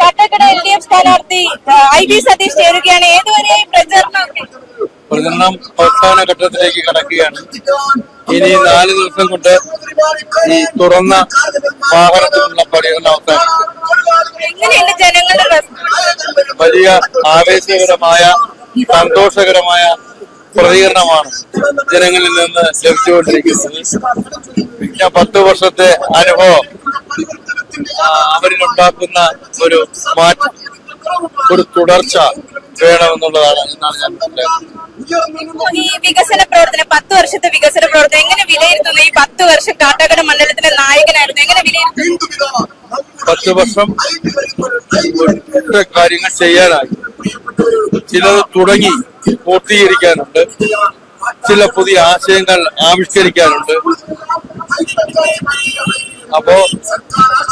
Kattakada LDF സ്ഥാനാർത്ഥി IB Satheesh ചേരുകയാണ്. ഏതുവരെയായി പ്രചരണം അവസാന ഘട്ടത്തിലേക്ക് കടക്കുകയാണ്. ഇനി 4 ദിവസം കൊണ്ട് ഈ തുറന്ന വാഹനത്തിലുള്ള പര്യടനം അവസാനിക്കും. വലിയ ആവേശകരമായ സന്തോഷകരമായ പ്രതികരണമാണ് ജനങ്ങളിൽ നിന്ന് ലഭിച്ചുകൊണ്ടിരിക്കുന്നത്. കഴിഞ്ഞ 10 വർഷത്തെ അനുഭവം അവരിലുണ്ടാക്കുന്ന ഒരു മാറ്റം, ഒരു തുടർച്ച വേണമെന്നുള്ളതാണ് എന്നാണ് ഞാൻ മനസ്സിലാക്കുന്നത്. ഈ വികസന പ്രവർത്തനം 10 വർഷത്തെ വികസന പ്രവർത്തനം എങ്ങനെ വിലയിരുത്തുന്നു? ഈ 10 വർഷം കാട്ടാക്കട മണ്ഡലത്തിലെ നായകനായിരുന്നു, എങ്ങനെ വിലയിരുത്തുന്നു? 10 വർഷം കാര്യങ്ങൾ ചെയ്യാനായി, ചിലത് തുടങ്ങി പൂർത്തീകരിക്കാനുണ്ട്, ചില പുതിയ ആശയങ്ങൾ ആവിഷ്കരിക്കാനുണ്ട്. അപ്പോ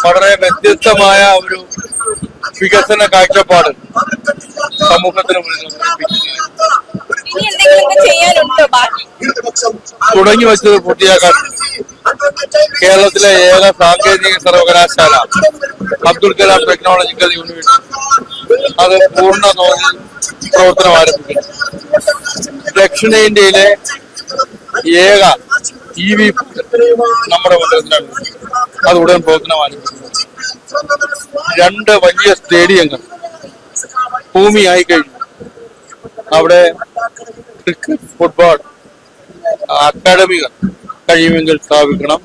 വളരെ വ്യത്യസ്തമായ ഒരു വികസന കാഴ്ചപ്പാട് സമൂഹത്തിന് മുന്നിൽ തുടങ്ങി വെച്ചത് പൂർത്തിയാക്കാൻ കേരളത്തിലെ ഏക സാങ്കേതിക സർവകലാശാല അബ്ദുൽ കലാം ടെക്നോളജിക്കൽ യൂണിവേഴ്സിറ്റി അത് പൂർണ്ണ തോതിൽ പ്രവർത്തനം ആരംഭിക്കുന്നു. ദക്ഷിണേന്ത്യയിലെ ഏക EV നമ്മുടെ മണ്ഡലത്തിലാണ്, അത് ഉടൻ പ്രവർത്തനം ആരംഭിക്കുന്നു. 2 വലിയ സ്റ്റേഡിയങ്ങൾ ഭൂമിയായി കഴിഞ്ഞു. അവിടെ ക്രിക്കറ്റ്, ഫുട്ബോൾ അക്കാഡമികൾ കഴിയുമെങ്കിൽ സ്ഥാപിക്കണം.